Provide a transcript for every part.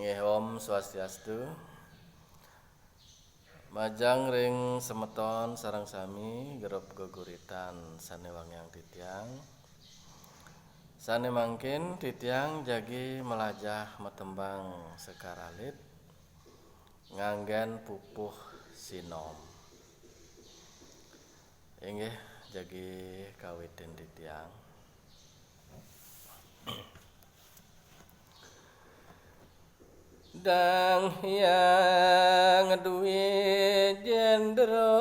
Inggih Om Swastiastu. Majang ring semeton sareng sami gerop geguritan sanewangyang titiang. Sane mangkin titiang jagi melajah metembang sekaralit nganggen pupuh sinom. Inggih jagi kawitin titiang. Dang yang duwe jendera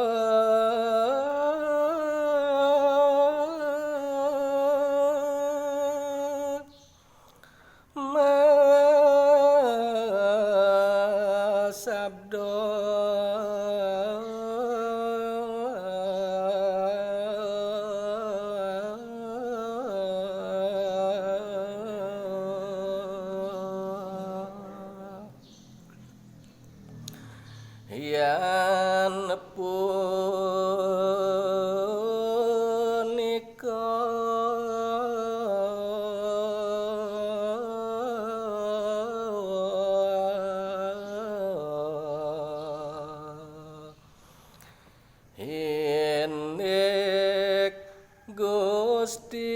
sabdo yan punika Indek Gusti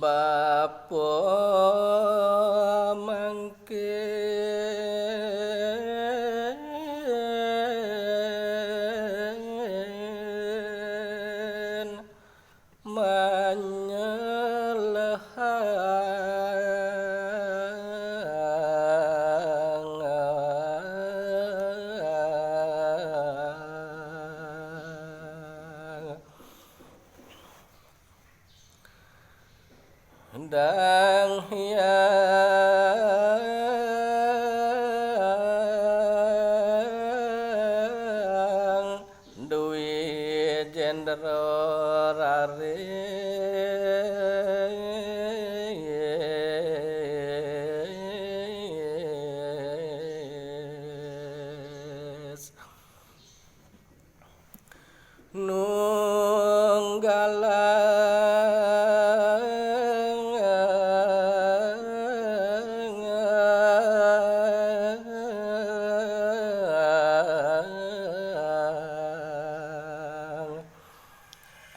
Bapa mangkin manyelehang dang yang duwe jendera raris nunggalang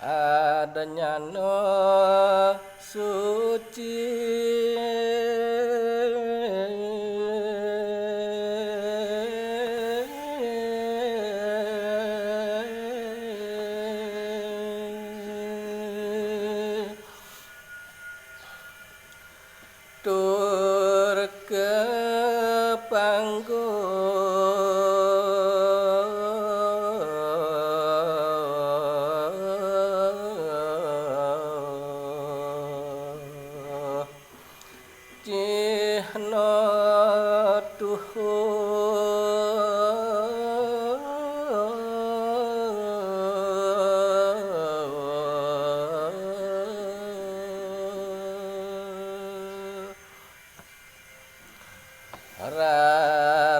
adanya no suci tur kepanggo cihna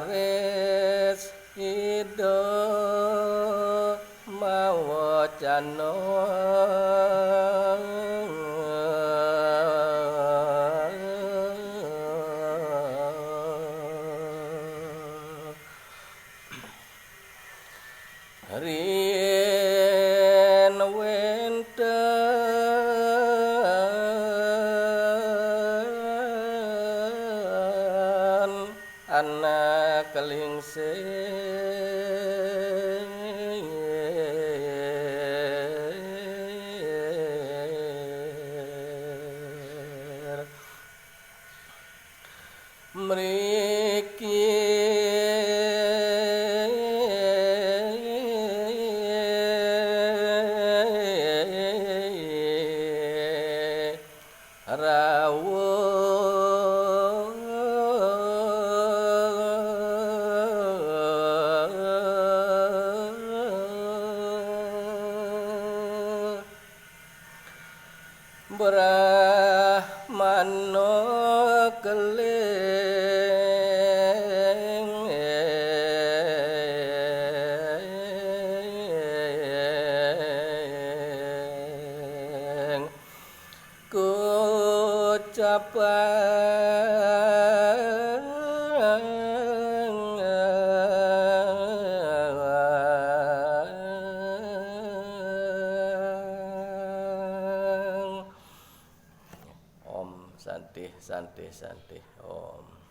raris ida mawacana rien wenten anak kelingsir mriki rawuh Brahmana keling Om santi santi santi Om.